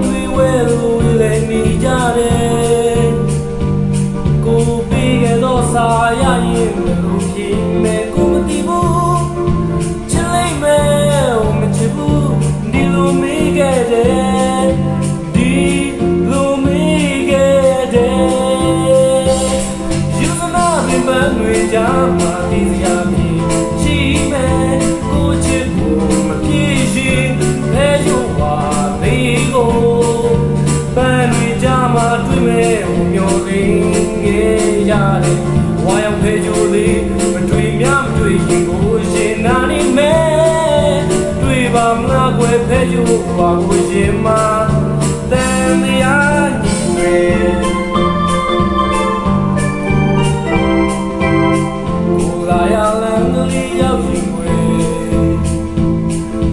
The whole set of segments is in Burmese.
တွေဝဲလို့လည်းနေကြတယ်ကိုပေးခဲ့တော့စာရရင်လို့ဖြစ်မယ်ကိုမတည်ဘူးချစ်လိုက်မယ်မချစ်ဘူးဒီလိုမေးခဲ့တယ်ဒီလိုမေးခဲ့တယ်ယူစနာပင်ပန်းတွေကြမှာဒီစရာမြည်ရှိမယ်ကိုချစ်ဖို့မပြေရှင်ဖဲရုပ်ပါသေးကိုပန်းတွေကြမှာတွေ့မယ်ဟိုမျိုးလေးငယ်ရတယ်ဝါရောက်ဖဲကြိုးလေးမတွေ့များမတွေ့ရင်ကိုရှင်နာနေမယ်တွေ့ပါမလားကွယ်ဖဲကြိုးပါကိုရှင်မှာတန်တရားညီမယ်ကိုလာရလန်လေးရောက်ရင်ကွယ်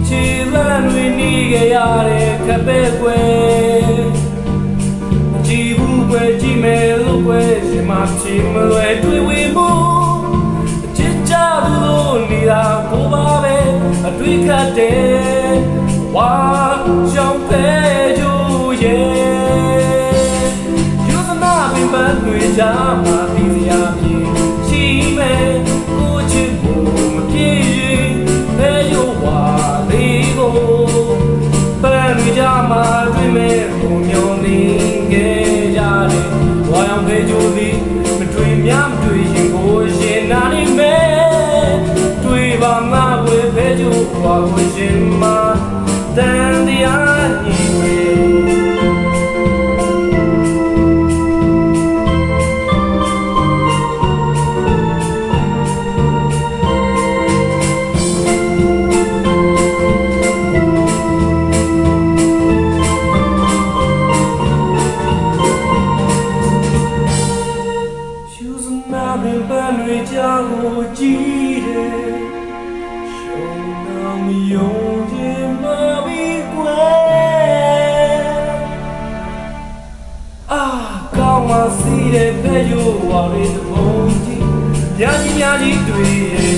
ခြေလမ်းတွေနေကြရတဲ့ခပ်ပဲကွယ်ကြည့်ဘူးကွယ်ကြည့်မယ်လို့ကွယ်ရှင်မချင်မလွယ်တွေ့ဝေမှုချစ်ကြလို့နေတာကိုပါပဲအတွေ့ခတ်တယ်ဝါရှောင်းဖဲကြိုးရဲ့ယူစနာပင်ပန်းတွေကြမှာဒီစရာပြေရှိမယ်ကိုချစ်ဖို့မပြေရင်ဖဲရုပ်ဝါလေးကိုပန်းတွေကြမှာတွေ့မယ်ကိုမျောနေခဲ့ကြတယ်ဝါရောင်ဖဲကြိုးသည်မတွေ့များမတွေ့ရင်ကိုရှင်နာနေမယ်တွေ့ပါမလားကွယ်ဖဲကြိုးဝါကိုရှင်မှာတန်တရားညီမယ်ပင်ပန်းတွေကြာကိုကြည့်တယ်ရှုံးနာမယုံခြင်းမပြီးကွယ်ကောင်းမှစီးတဲ့ဖဲရိုးဝါလေးတစ်ပုံကြီးများကြီးတွေ့